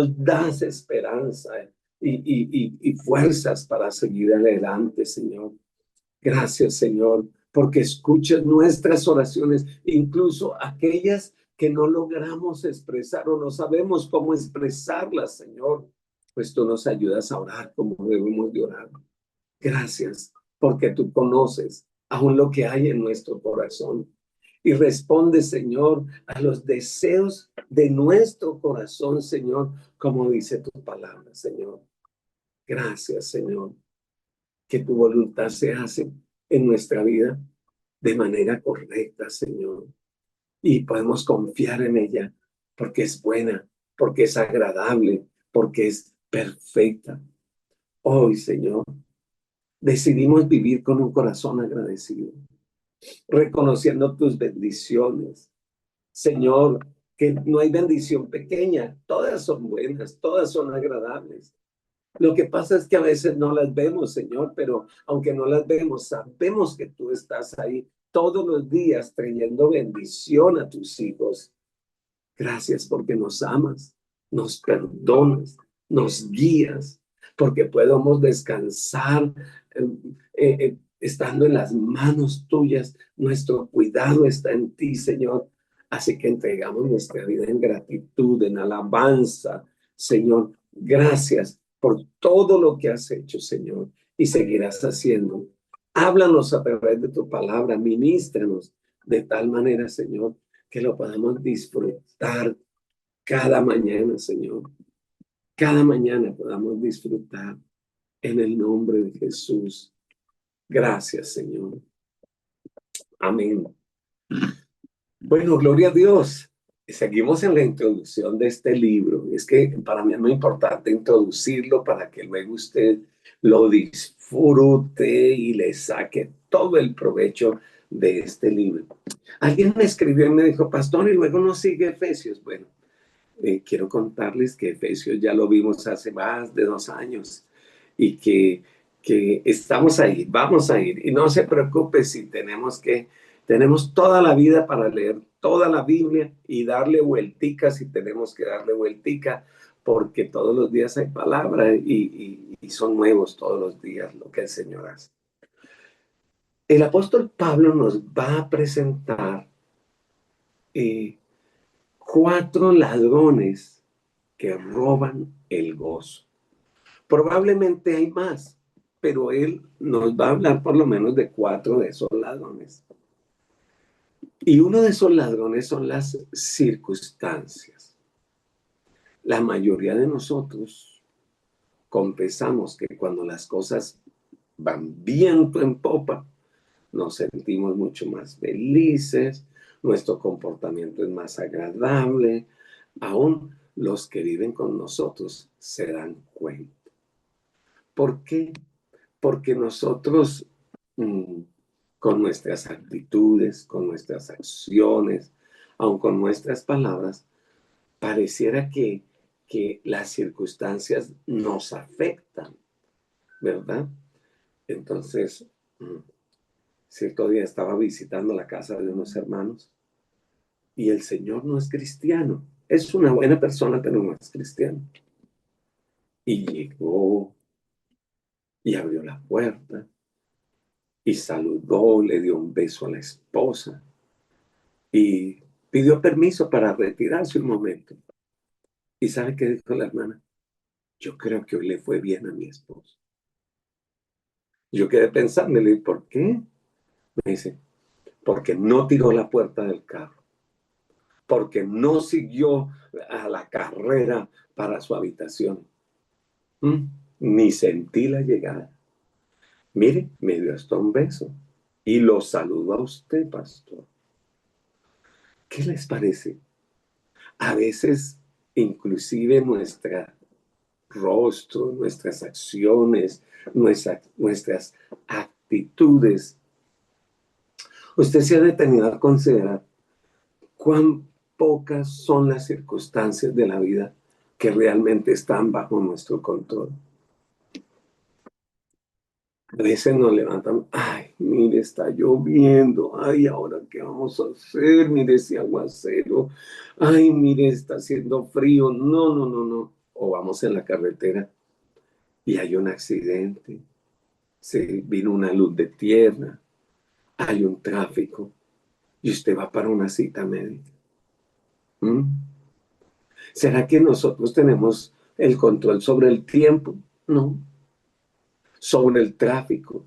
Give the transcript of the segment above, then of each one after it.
das esperanza y fuerzas para seguir adelante, Señor. Gracias, Señor, porque escuchas nuestras oraciones, incluso aquellas que no logramos expresar o no sabemos cómo expresarlas, Señor. Pues tú nos ayudas a orar como debemos de orar. Gracias, porque tú conoces aún lo que hay en nuestro corazón. Y responde, Señor, a los deseos de nuestro corazón, Señor, como dice tu palabra, Señor. Gracias, Señor, que tu voluntad se hace en nuestra vida de manera correcta, Señor. Y podemos confiar en ella porque es buena, porque es agradable, porque es perfecta. Hoy, Señor, decidimos vivir con un corazón agradecido, reconociendo tus bendiciones. Señor, que no hay bendición pequeña, todas son buenas, todas son agradables. Lo que pasa es que a veces no las vemos, Señor, pero aunque no las vemos, sabemos que tú estás ahí todos los días trayendo bendición a tus hijos. Gracias porque nos amas, nos perdonas, nos guías, porque podemos descansar estando en las manos tuyas. Nuestro cuidado está en ti, Señor. Así que entregamos nuestra vida en gratitud, en alabanza, Señor. Gracias por todo lo que has hecho, Señor, y seguirás haciendo. Háblanos a través de tu palabra, ministranos de tal manera, Señor, que lo podamos disfrutar cada mañana, Señor. Cada mañana podamos disfrutar en el nombre de Jesús. Gracias, Señor. Amén. Bueno, gloria a Dios. Seguimos en la introducción de este libro. Es que para mí es muy importante introducirlo para que luego usted lo disfrute y le saque todo el provecho de este libro. Alguien me escribió y me dijo, pastor, y luego no sigue Efesios. Bueno, quiero contarles que Efesios ya lo vimos hace más de 2 años y que estamos ahí, vamos a ir. Y no se preocupe si tenemos toda la vida para leer toda la Biblia y darle vueltica si tenemos que darle vueltica, porque todos los días hay palabra y son nuevos todos los días lo que el Señor hace. El apóstol Pablo nos va a presentar 4 ladrones que roban el gozo. Probablemente hay más, pero él nos va a hablar por lo menos de 4 de esos ladrones. Y uno de esos ladrones son las circunstancias. La mayoría de nosotros confesamos que cuando las cosas van viento en popa, nos sentimos mucho más felices, nuestro comportamiento es más agradable, aún los que viven con nosotros se dan cuenta. ¿Por qué? Porque nosotros, con nuestras actitudes, con nuestras acciones, aun con nuestras palabras, pareciera que las circunstancias nos afectan, ¿verdad? Entonces, cierto día estaba visitando la casa de unos hermanos y el señor no es cristiano. Es una buena persona, pero no es cristiano. Y llegó y abrió la puerta y saludó, le dio un beso a la esposa y pidió permiso para retirarse un momento. ¿Y sabe qué dijo la hermana? Yo creo que hoy le fue bien a mi esposo. Yo quedé pensando, le dije, ¿por qué? Me dice, porque no tiró la puerta del carro, porque no siguió a la carrera para su habitación. Ni sentí la llegada. Mire, me dio hasta un beso y lo saludo a usted, pastor. ¿Qué les parece? A veces, inclusive nuestro rostro, nuestras acciones, nuestras actitudes, usted se ha detenido a considerar cuán pocas son las circunstancias de la vida que realmente están bajo nuestro control. A veces nos levantamos, ay, mire, está lloviendo, ay, ahora qué vamos a hacer, mire ese aguacero, ay, mire, está haciendo frío, no, no, no, no. vamos en la carretera y hay un accidente, se vino una luz de tierra, hay un tráfico y usted va para una cita médica. ¿Mm? ¿Será que nosotros tenemos el control sobre el tiempo? No. ¿Sobre el tráfico?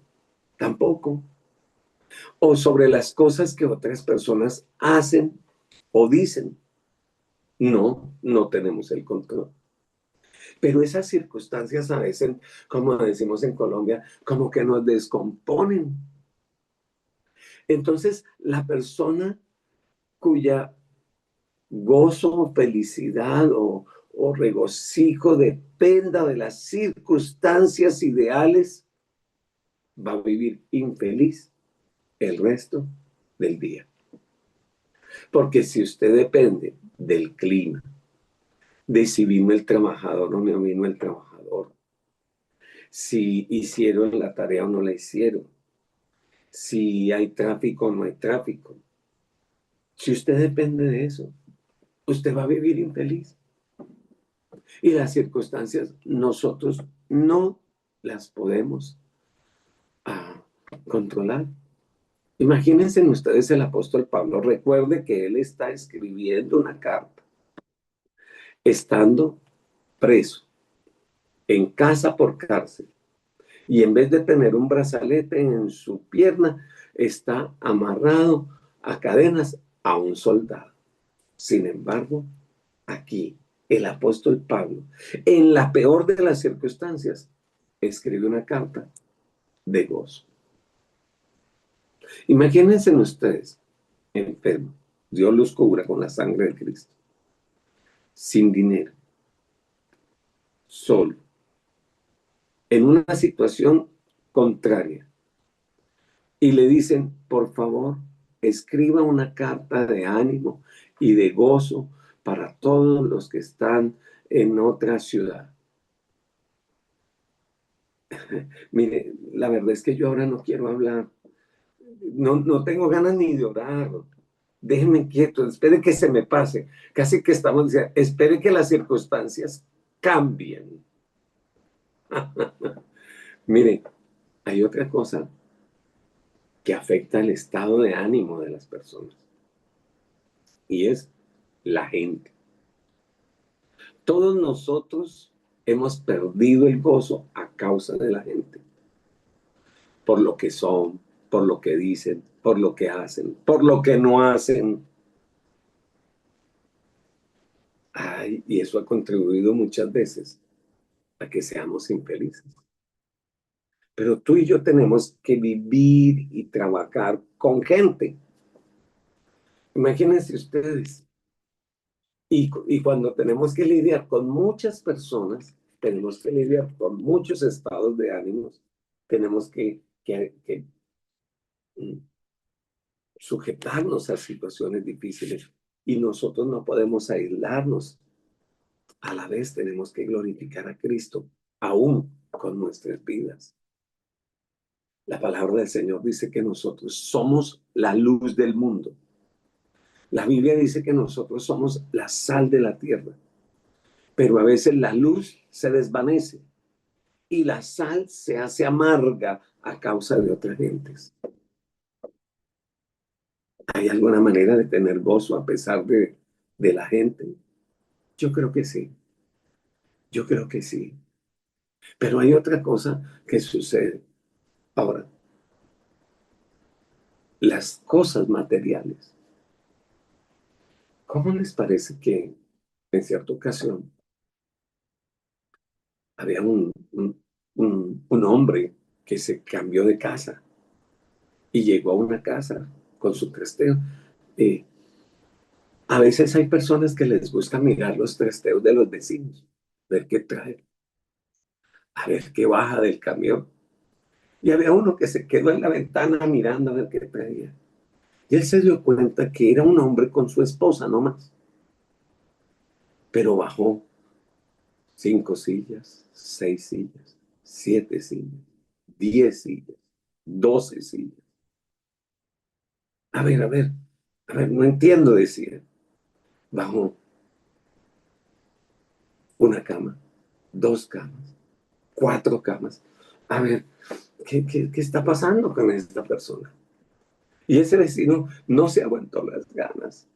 Tampoco. ¿O sobre las cosas que otras personas hacen o dicen? No, no tenemos el control. Pero esas circunstancias a veces, como decimos en Colombia, como que nos descomponen. Entonces, la persona cuya gozo, felicidad o regocijo dependa de las circunstancias ideales, va a vivir infeliz el resto del día. Porque si usted depende del clima, de si vino el trabajador o no vino el trabajador, si hicieron la tarea o no la hicieron, si hay tráfico o no hay tráfico, si usted depende de eso, usted va a vivir infeliz. Y las circunstancias nosotros no las podemos controlar. Imagínense ustedes el apóstol Pablo. Recuerde que él está escribiendo una carta, estando preso, en casa por cárcel. Y en vez de tener un brazalete en su pierna, está amarrado a cadenas a un soldado. Sin embargo, aquí el apóstol Pablo, en la peor de las circunstancias, escribe una carta de gozo. Imagínense ustedes, enfermos, Dios los cubra con la sangre de Cristo, sin dinero, solo, en una situación contraria, y le dicen, por favor, escriba una carta de ánimo y de gozo para todos los que están en otra ciudad. Mire, la verdad es que yo ahora no quiero hablar, no tengo ganas ni de orar. Déjeme quieto, espere que se me pase. Casi que estamos diciendo, espere que las circunstancias cambien. Mire, hay otra cosa que afecta el estado de ánimo de las personas y es la gente. Todos nosotros hemos perdido el gozo a causa de la gente, por lo que son, por lo que dicen, por lo que hacen, por lo que no hacen. Ay, y eso ha contribuido muchas veces a que seamos infelices. Pero tú y yo tenemos que vivir y trabajar con gente. Imagínense ustedes. Y cuando tenemos que lidiar con muchas personas, tenemos que lidiar con muchos estados de ánimos, tenemos que sujetarnos a situaciones difíciles y nosotros no podemos aislarnos. A la vez tenemos que glorificar a Cristo, aún con nuestras vidas. La palabra del Señor dice que nosotros somos la luz del mundo. La Biblia dice que nosotros somos la sal de la tierra, pero a veces la luz se desvanece y la sal se hace amarga a causa de otras gentes. ¿Hay alguna manera de tener gozo a pesar de la gente? Yo creo que sí, yo creo que sí. Pero hay otra cosa que sucede. Ahora, las cosas materiales. ¿Cómo les parece que en cierta ocasión había un hombre que se cambió de casa y llegó a una casa con su trasteo? Eh, a veces hay personas que les gusta mirar los trasteos de los vecinos, ver qué trae, a ver qué baja del camión. Y había uno que se quedó en la ventana mirando a ver qué traía. Y él se dio cuenta que era un hombre con su esposa, no más. Pero bajó 5 sillas, 6 sillas, 7 sillas, 10 sillas, 12 sillas. A ver, a ver, a ver, no entiendo, decía. Bajó una cama, 2 camas, 4 camas. A ver, ¿qué está pasando con esta persona? Y ese vecino no se aguantó las ganas.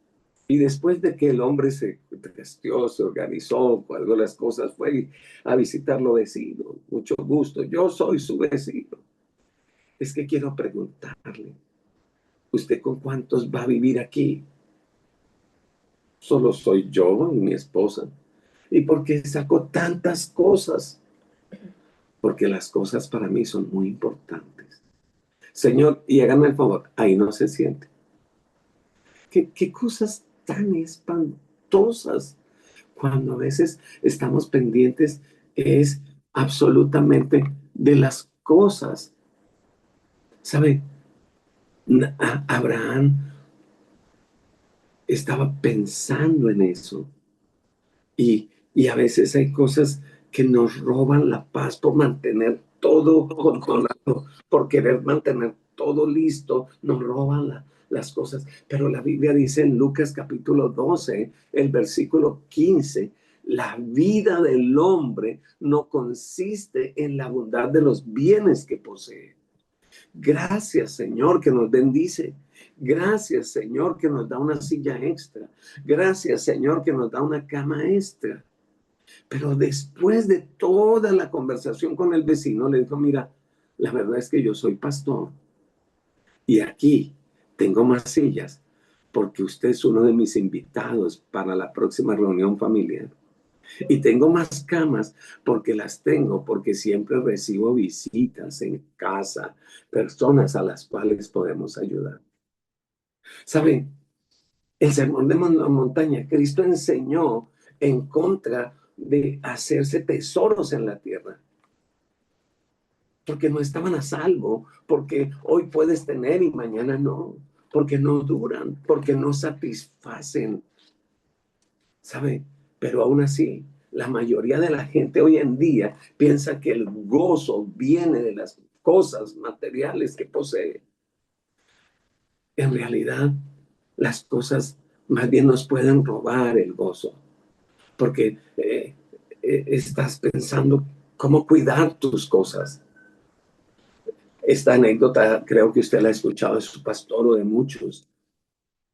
Y después de que el hombre se gestió, se organizó, cuando las cosas, fue a visitarlo vecino. Mucho gusto, yo soy su vecino. Es que quiero preguntarle, ¿usted con cuántos va a vivir aquí? Solo soy yo y mi esposa. ¿Y por qué sacó tantas cosas? Porque las cosas para mí son muy importantes. Señor, y hágame el favor, ahí no se siente. ¿Qué cosas tan espantosas cuando a veces estamos pendientes es absolutamente de las cosas? ¿Sabe? Abraham estaba pensando en eso. Y a veces hay cosas que nos roban la paz por mantener todo controlado, por querer mantener todo listo, nos roban las cosas. Pero la Biblia dice en Lucas capítulo 12, el versículo 15, la vida del hombre no consiste en la bondad de los bienes que posee. Gracias, Señor, que nos bendice. Gracias, Señor, que nos da una silla extra. Gracias, Señor, que nos da una cama extra. Pero después de toda la conversación con el vecino, le dijo, mira, la verdad es que yo soy pastor y aquí tengo más sillas porque usted es uno de mis invitados para la próxima reunión familiar. Y tengo más camas porque las tengo, porque siempre recibo visitas en casa, personas a las cuales podemos ayudar. ¿Saben? El sermón de la montaña, Cristo enseñó en contra de hacerse tesoros en la tierra, porque no estaban a salvo, porque hoy puedes tener y mañana no, porque no duran, porque no satisfacen, ¿sabe? Pero aún así, la mayoría de la gente hoy en día piensa que el gozo viene de las cosas materiales que posee. En realidad, las cosas más bien nos pueden robar el gozo, porque estás pensando cómo cuidar tus cosas. Esta anécdota creo que usted la ha escuchado de su pastor o de muchos,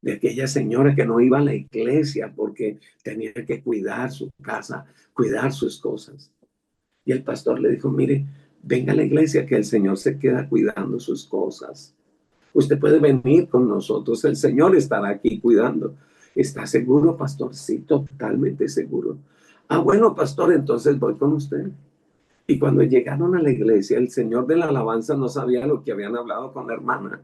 de aquella señora que no iba a la iglesia porque tenía que cuidar su casa, cuidar sus cosas. Y el pastor le dijo, mire, venga a la iglesia que el Señor se queda cuidando sus cosas. Usted puede venir con nosotros, el Señor estará aquí cuidando. ¿Está seguro, pastor? Sí, totalmente seguro. Ah, bueno, pastor, entonces voy con usted. Y cuando llegaron a la iglesia, el señor de la alabanza no sabía lo que habían hablado con la hermana.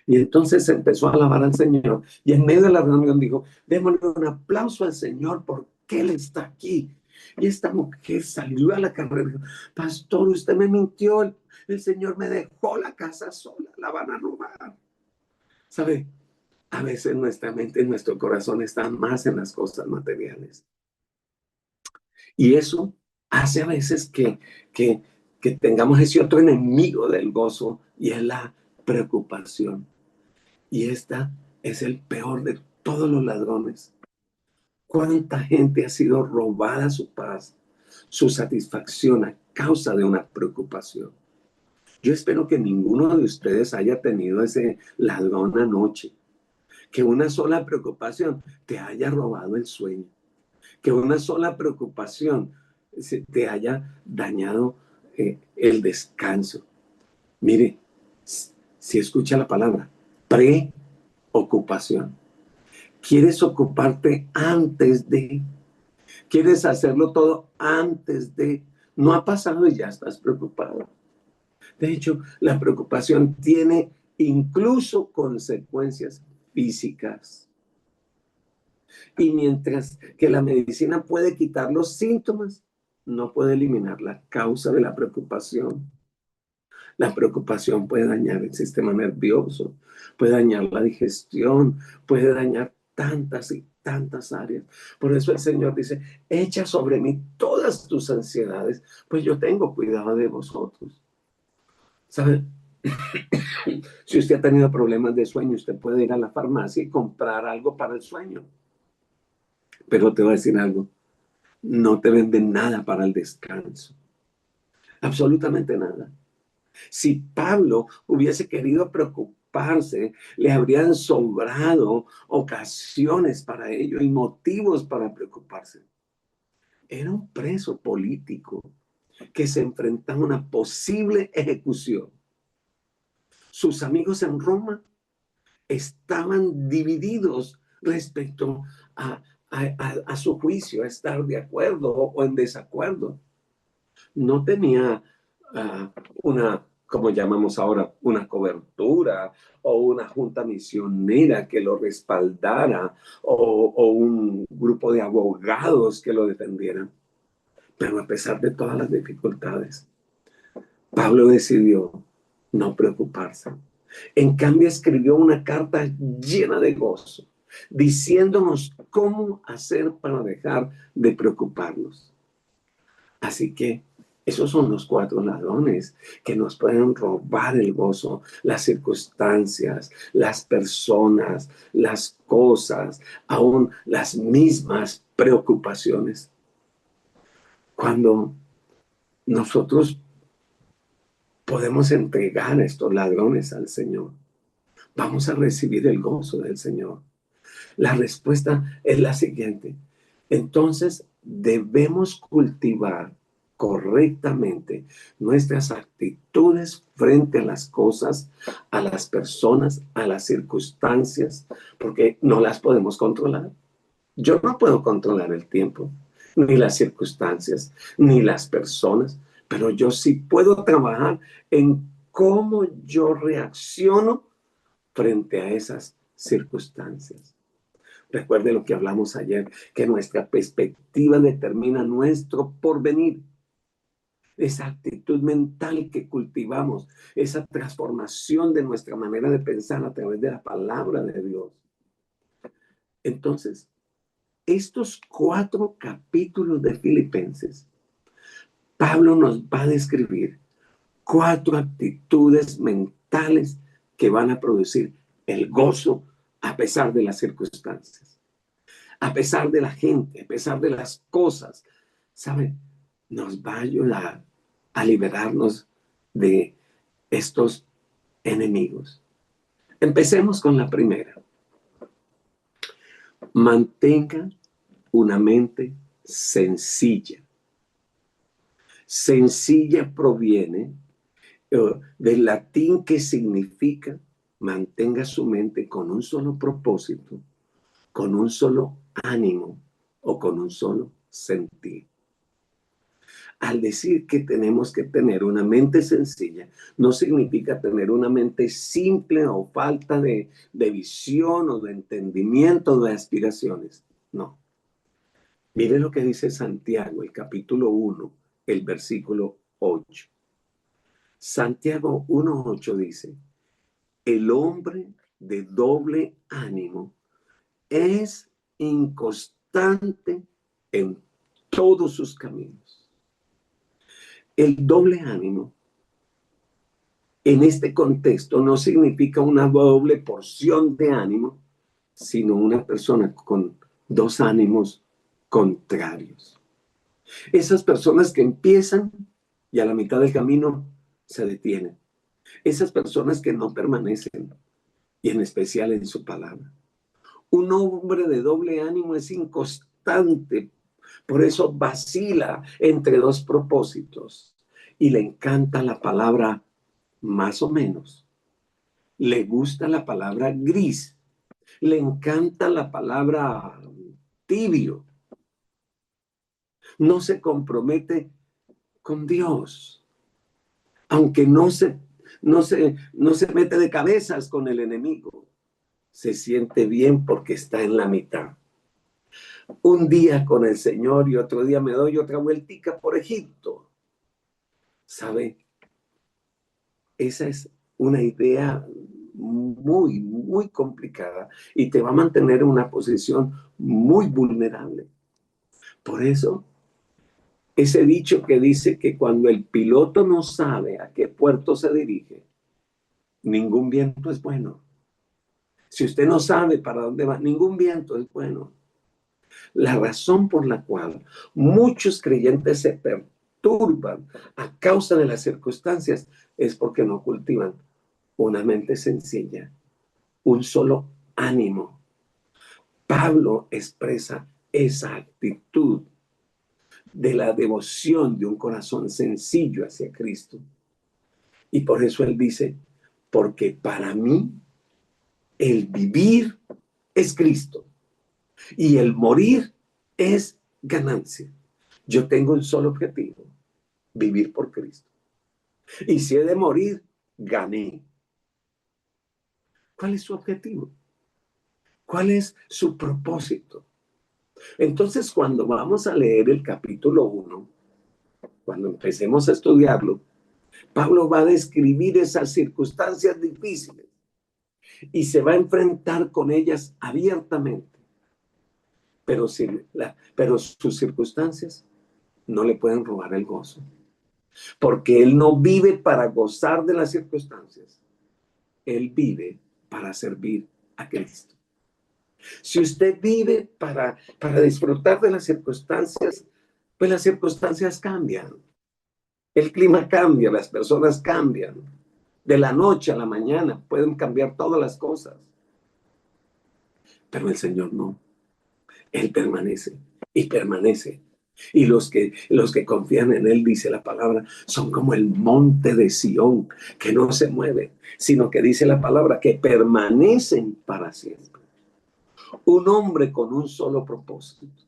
Y entonces empezó a alabar al Señor. Y en medio de la reunión dijo, démosle un aplauso al Señor porque Él está aquí. Y esta mujer salió a la carrera y dijo, pastor, usted me mintió. El Señor me dejó la casa sola, la van a robar. ¿Sabe? A veces nuestra mente, nuestro corazón está más en las cosas materiales. Y eso hace a veces que, que tengamos ese otro enemigo del gozo y es la preocupación. Y esta es el peor de todos los ladrones. ¿Cuánta gente ha sido robada su paz, su satisfacción a causa de una preocupación? Yo espero que ninguno de ustedes haya tenido ese ladrón anoche, que una sola preocupación te haya robado el sueño, que una sola preocupación te haya dañado el descanso. Mire, si escucha la palabra, preocupación. ¿Quieres ocuparte antes de? ¿Quieres hacerlo todo antes de? No ha pasado y ya estás preocupado. De hecho, la preocupación tiene incluso consecuencias físicas. Y mientras que la medicina puede quitar los síntomas, no puede eliminar la causa de la preocupación. La preocupación puede dañar el sistema nervioso, puede dañar la digestión, puede dañar tantas y tantas áreas. Por eso el Señor dice, echa sobre mí todas tus ansiedades, pues yo tengo cuidado de vosotros. ¿Sabe? Si usted ha tenido problemas de sueño, usted puede ir a la farmacia y comprar algo para el sueño. Pero te voy a decir algo. No te venden nada para el descanso. Absolutamente nada. Si Pablo hubiese querido preocuparse, le habrían sobrado ocasiones para ello y motivos para preocuparse. Era un preso político que se enfrentaba a una posible ejecución. Sus amigos en Roma estaban divididos respecto a su juicio, a estar de acuerdo o en desacuerdo. No tenía una, como llamamos ahora, una cobertura o una junta misionera que lo respaldara o un grupo de abogados que lo defendieran. Pero a pesar de todas las dificultades, Pablo decidió no preocuparse. En cambio, escribió una carta llena de gozo, diciéndonos cómo hacer para dejar de preocuparnos. Así que esos son los cuatro ladrones que nos pueden robar el gozo, las circunstancias, las personas, las cosas, aún las mismas preocupaciones. Cuando nosotros podemos entregar a estos ladrones al Señor, vamos a recibir el gozo del Señor. La respuesta es la siguiente. Entonces, debemos cultivar correctamente nuestras actitudes frente a las cosas, a las personas, a las circunstancias, porque no las podemos controlar. Yo no puedo controlar el tiempo, ni las circunstancias, ni las personas, pero yo sí puedo trabajar en cómo yo reacciono frente a esas circunstancias. Recuerde lo que hablamos ayer, que nuestra perspectiva determina nuestro porvenir. Esa actitud mental que cultivamos, esa transformación de nuestra manera de pensar a través de la palabra de Dios. Entonces, estos 4 capítulos de Filipenses, Pablo nos va a describir 4 actitudes mentales que van a producir el gozo a pesar de las circunstancias, a pesar de la gente, a pesar de las cosas. ¿Saben? Nos va a ayudar a liberarnos de estos enemigos. Empecemos con la primera. Mantenga una mente sencilla. Sencilla proviene del latín que significa mantenga su mente con un solo propósito, con un solo ánimo o con un solo sentir. Al decir que tenemos que tener una mente sencilla, no significa tener una mente simple o falta de visión o de entendimiento o de aspiraciones. No. Mire lo que dice Santiago, el capítulo 1, el versículo 8. Santiago 1:8 dice, el hombre de doble ánimo es inconstante en todos sus caminos. El doble ánimo en este contexto no significa una doble porción de ánimo, sino una persona con 2 ánimos contrarios. Esas personas que empiezan y a la mitad del camino se detienen. Esas personas que no permanecen, y en especial en su palabra. Un hombre de doble ánimo es inconstante, por eso vacila entre 2 propósitos y le encanta la palabra más o menos. Le gusta la palabra gris, le encanta la palabra tibio. No se compromete con Dios, aunque no se mete de cabezas con el enemigo. Se siente bien porque está en la mitad. Un día con el Señor y otro día me doy otra vueltica por Egipto. ¿Sabe? Esa es una idea muy, muy complicada y te va a mantener en una posición muy vulnerable. Por eso, ese dicho que dice que cuando el piloto no sabe a qué puerto se dirige, ningún viento es bueno. Si usted no sabe para dónde va, ningún viento es bueno. La razón por la cual muchos creyentes se perturban a causa de las circunstancias es porque no cultivan una mente sencilla, un solo ánimo. Pablo expresa esa actitud de la devoción de un corazón sencillo hacia Cristo. Y por eso él dice, porque para mí el vivir es Cristo y el morir es ganancia. Yo tengo un solo objetivo, vivir por Cristo. Y si he de morir, gané. ¿Cuál es su objetivo? ¿Cuál es su propósito? Entonces, cuando vamos a leer el capítulo 1, cuando empecemos a estudiarlo, Pablo va a describir esas circunstancias difíciles y se va a enfrentar con ellas abiertamente. Pero sus circunstancias no le pueden robar el gozo, porque él no vive para gozar de las circunstancias, él vive para servir a Cristo. Si usted vive para disfrutar de las circunstancias, pues las circunstancias cambian, el clima cambia, las personas cambian, de la noche a la mañana pueden cambiar todas las cosas, pero el Señor no, Él permanece y permanece. Y los que confían en Él, dice la palabra, son como el monte de Sión, que no se mueve, sino que dice la palabra, que permanecen para siempre. Un hombre con un solo propósito,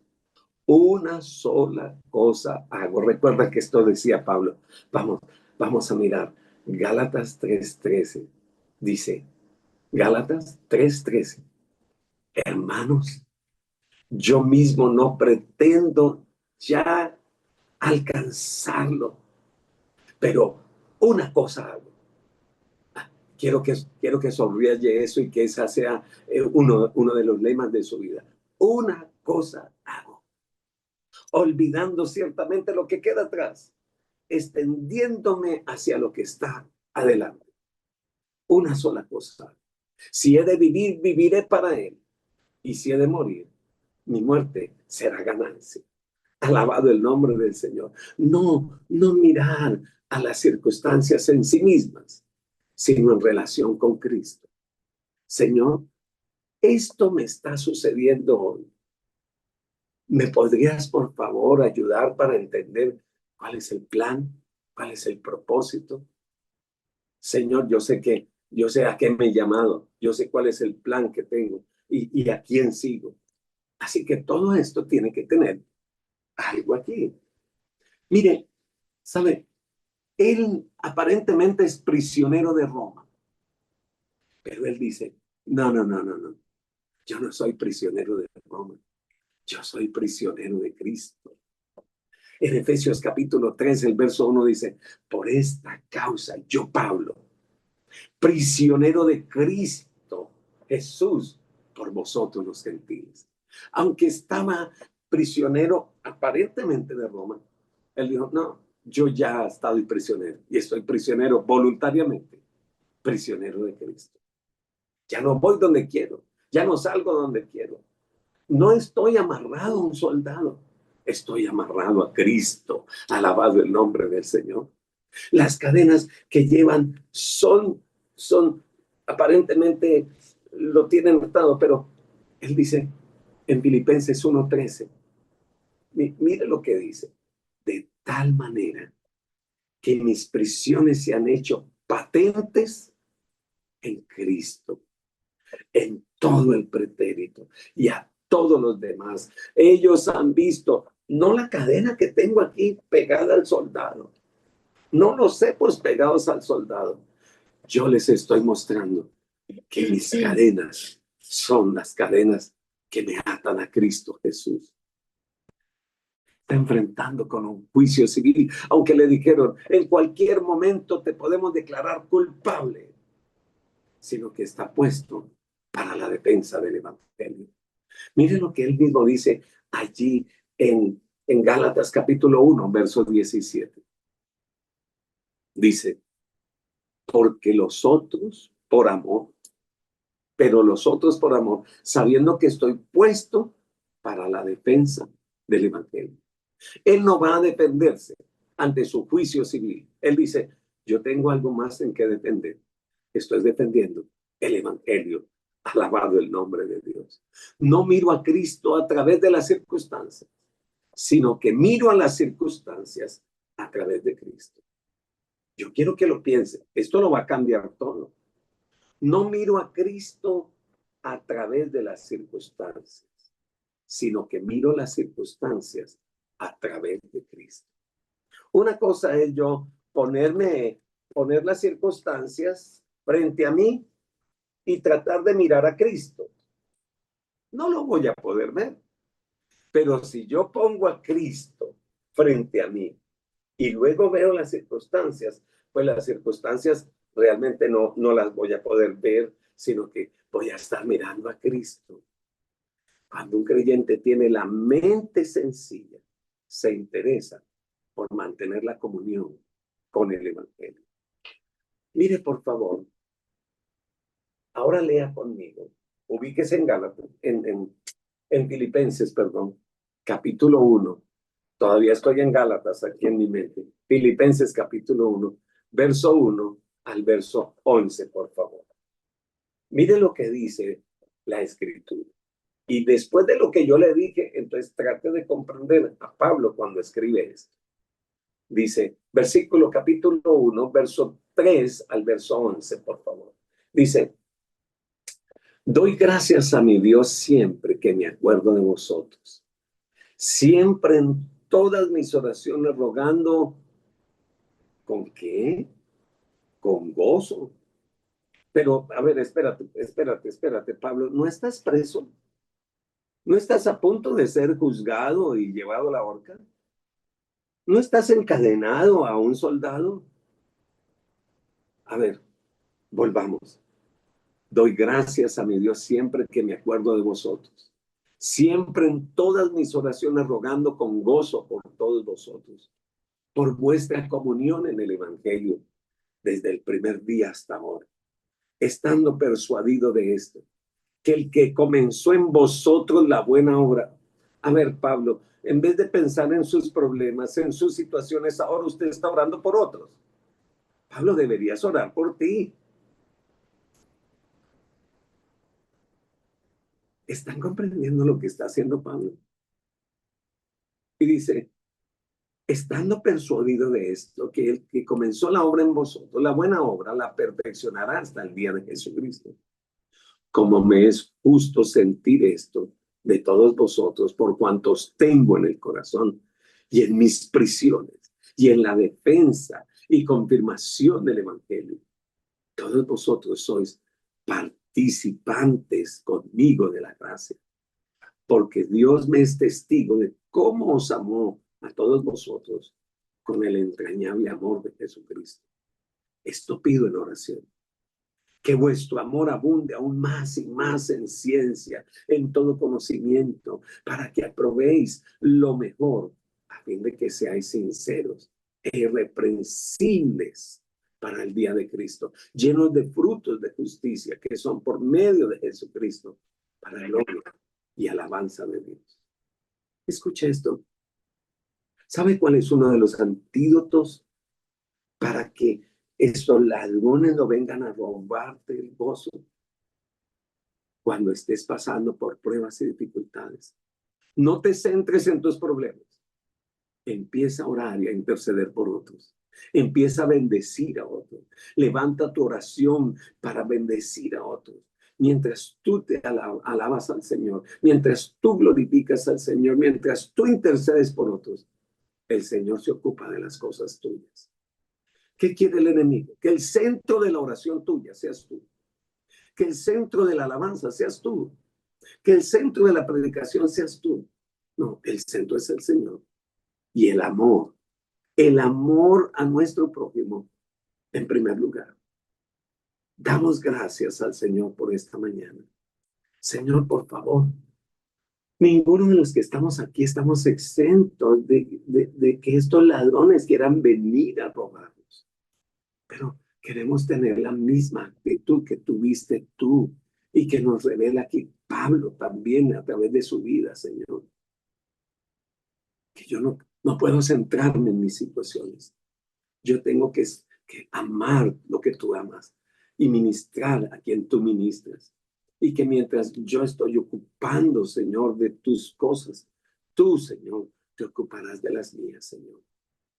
una sola cosa hago. Recuerda que esto decía Pablo. Vamos a mirar. Gálatas 3:13. Dice, Gálatas 3:13. Hermanos, yo mismo no pretendo ya alcanzarlo, pero una cosa hago. Quiero que subraye eso y que esa sea uno de los lemas de su vida. Una cosa hago, olvidando ciertamente lo que queda atrás, extendiéndome hacia lo que está adelante. Una sola cosa. Si he de vivir, viviré para Él. Y si he de morir, mi muerte será ganancia. Alabado el nombre del Señor. No mirar a las circunstancias en sí mismas, sino en relación con Cristo. Señor, esto me está sucediendo hoy. ¿Me podrías, por favor, ayudar para entender cuál es el plan? ¿Cuál es el propósito? Señor, yo sé a qué me he llamado. Yo sé cuál es el plan que tengo y a quién sigo. Así que todo esto tiene que tener algo aquí. Mire, ¿sabe? Él aparentemente es prisionero de Roma, pero él dice, no. Yo no soy prisionero de Roma. Yo soy prisionero de Cristo. En Efesios capítulo 3, el verso 1 dice, por esta causa, yo, Pablo, prisionero de Cristo Jesús, por vosotros los gentiles. Aunque estaba prisionero aparentemente de Roma, él dijo, no, yo ya he estado prisionero y estoy prisionero voluntariamente, prisionero de Cristo. Ya no voy donde quiero, ya no salgo donde quiero. No estoy amarrado a un soldado, estoy amarrado a Cristo. Alabado el nombre del Señor. Las cadenas que llevan son aparentemente lo tienen atado, pero él dice en Filipenses 1:13, mire lo que dice, de tal manera que mis prisiones se han hecho patentes en Cristo, en todo el pretérito y a todos los demás. Ellos han visto no la cadena que tengo aquí pegada al soldado, no los cepos pegados al soldado. Yo les estoy mostrando que mis cadenas son las cadenas que me atan a Cristo Jesús. Está enfrentando con un juicio civil, aunque le dijeron, en cualquier momento te podemos declarar culpable, sino que está puesto para la defensa del evangelio. Mire lo que él mismo dice allí en Gálatas capítulo 1, verso 17. Dice, porque los otros por amor, pero los otros por amor, sabiendo que estoy puesto para la defensa del Evangelio. Él no va a defenderse ante su juicio civil. Él dice, yo tengo algo más en que defender. Estoy defendiendo el Evangelio. Alabado el nombre de Dios. No miro a Cristo a través de las circunstancias, sino que miro a las circunstancias a través de Cristo. Yo quiero que lo piense. Esto lo va a cambiar todo. No miro a Cristo a través de las circunstancias, sino que miro las circunstancias a través de Cristo. Una cosa es yo poner las circunstancias frente a mí y tratar de mirar a Cristo. No lo voy a poder ver. Pero si yo pongo a Cristo frente a mí y luego veo las circunstancias, pues las circunstancias realmente no las voy a poder ver, sino que voy a estar mirando a Cristo. Cuando un creyente tiene la mente sencilla, se interesa por mantener la comunión con el Evangelio. Mire, por favor, ahora lea conmigo, ubíquese en Gálatas, en Filipenses, perdón, capítulo 1. Todavía estoy en Gálatas aquí en mi mente. Filipenses capítulo 1, verso 1 al verso 11, por favor. Mire lo que dice la Escritura. Y después de lo que yo le dije, entonces trate de comprender a Pablo cuando escribe esto. Dice, versículo capítulo 1, verso 3 al verso 11, por favor. Dice, doy gracias a mi Dios siempre que me acuerdo de vosotros. Siempre en todas mis oraciones rogando, ¿con qué? Con gozo. Pero, a ver, espérate, Pablo, ¿no estás preso? ¿No estás a punto de ser juzgado y llevado a la horca? ¿No estás encadenado a un soldado? A ver, volvamos. Doy gracias a mi Dios siempre que me acuerdo de vosotros. Siempre en todas mis oraciones rogando con gozo por todos vosotros, por vuestra comunión en el Evangelio, desde el primer día hasta ahora, estando persuadido de esto, que el que comenzó en vosotros la buena obra. A ver, Pablo, en vez de pensar en sus problemas, en sus situaciones, ahora usted está orando por otros. Pablo, deberías orar por ti. ¿Están comprendiendo lo que está haciendo Pablo? Y dice, estando persuadido de esto, que el que comenzó la obra en vosotros, la buena obra, la perfeccionará hasta el día de Jesucristo. Como me es justo sentir esto de todos vosotros, por cuantos tengo en el corazón y en mis prisiones y en la defensa y confirmación del Evangelio. Todos vosotros sois participantes conmigo de la gracia, porque Dios me es testigo de cómo os amó a todos vosotros con el entrañable amor de Jesucristo. Esto pido en oración, que vuestro amor abunde aún más y más en ciencia, en todo conocimiento, para que aprobéis lo mejor, a fin de que seáis sinceros e irreprensibles para el día de Cristo, llenos de frutos de justicia, que son por medio de Jesucristo, para gloria y alabanza de Dios. Escucha esto. ¿Sabe cuál es uno de los antídotos para que estos ladrones no vengan a robarte el gozo cuando estés pasando por pruebas y dificultades? No te centres en tus problemas. Empieza a orar y a interceder por otros. Empieza a bendecir a otros. Levanta tu oración para bendecir a otros. Mientras tú te alabas al Señor, mientras tú glorificas al Señor, mientras tú intercedes por otros, el Señor se ocupa de las cosas tuyas. ¿Qué quiere el enemigo? Que el centro de la oración tuya seas tú. Que el centro de la alabanza seas tú. Que el centro de la predicación seas tú. No, el centro es el Señor. Y el amor a nuestro prójimo en primer lugar. Damos gracias al Señor por esta mañana. Señor, por favor, ninguno de los que estamos aquí estamos exentos de que estos ladrones quieran venir a robarnos. Pero queremos tener la misma actitud que tuviste tú Y que nos revela aquí Pablo también a través de su vida, Señor. Que yo no puedo centrarme en mis situaciones. Yo tengo que amar lo que tú amas y ministrar a quien tú ministras. Y que mientras yo estoy ocupando, Señor, de tus cosas, tú, Señor, te ocuparás de las mías, Señor.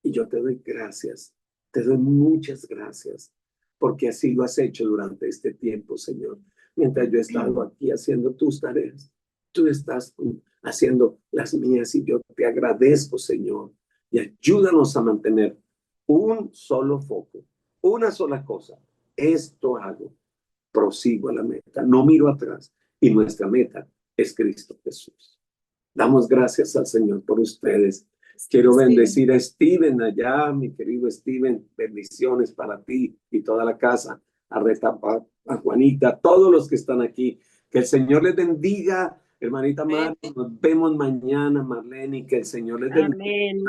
Y yo te doy gracias, te doy muchas gracias, porque así lo has hecho durante este tiempo, Señor. Mientras yo he estado aquí haciendo tus tareas, tú estás haciendo las mías y yo te agradezco, Señor. Y ayúdanos a mantener un solo foco, una sola cosa. Esto hago, prosigo a la meta, no miro atrás. Y nuestra meta es Cristo Jesús. Damos gracias al Señor por ustedes. Quiero Sí. bendecir a Steven allá, mi querido Steven. Bendiciones para ti y toda la casa. A Reta, a Juanita, a todos los que están aquí. Que el Señor les bendiga, hermanita Amén. Mar. Nos vemos mañana, Marlene, y que el Señor les bendiga. Amén.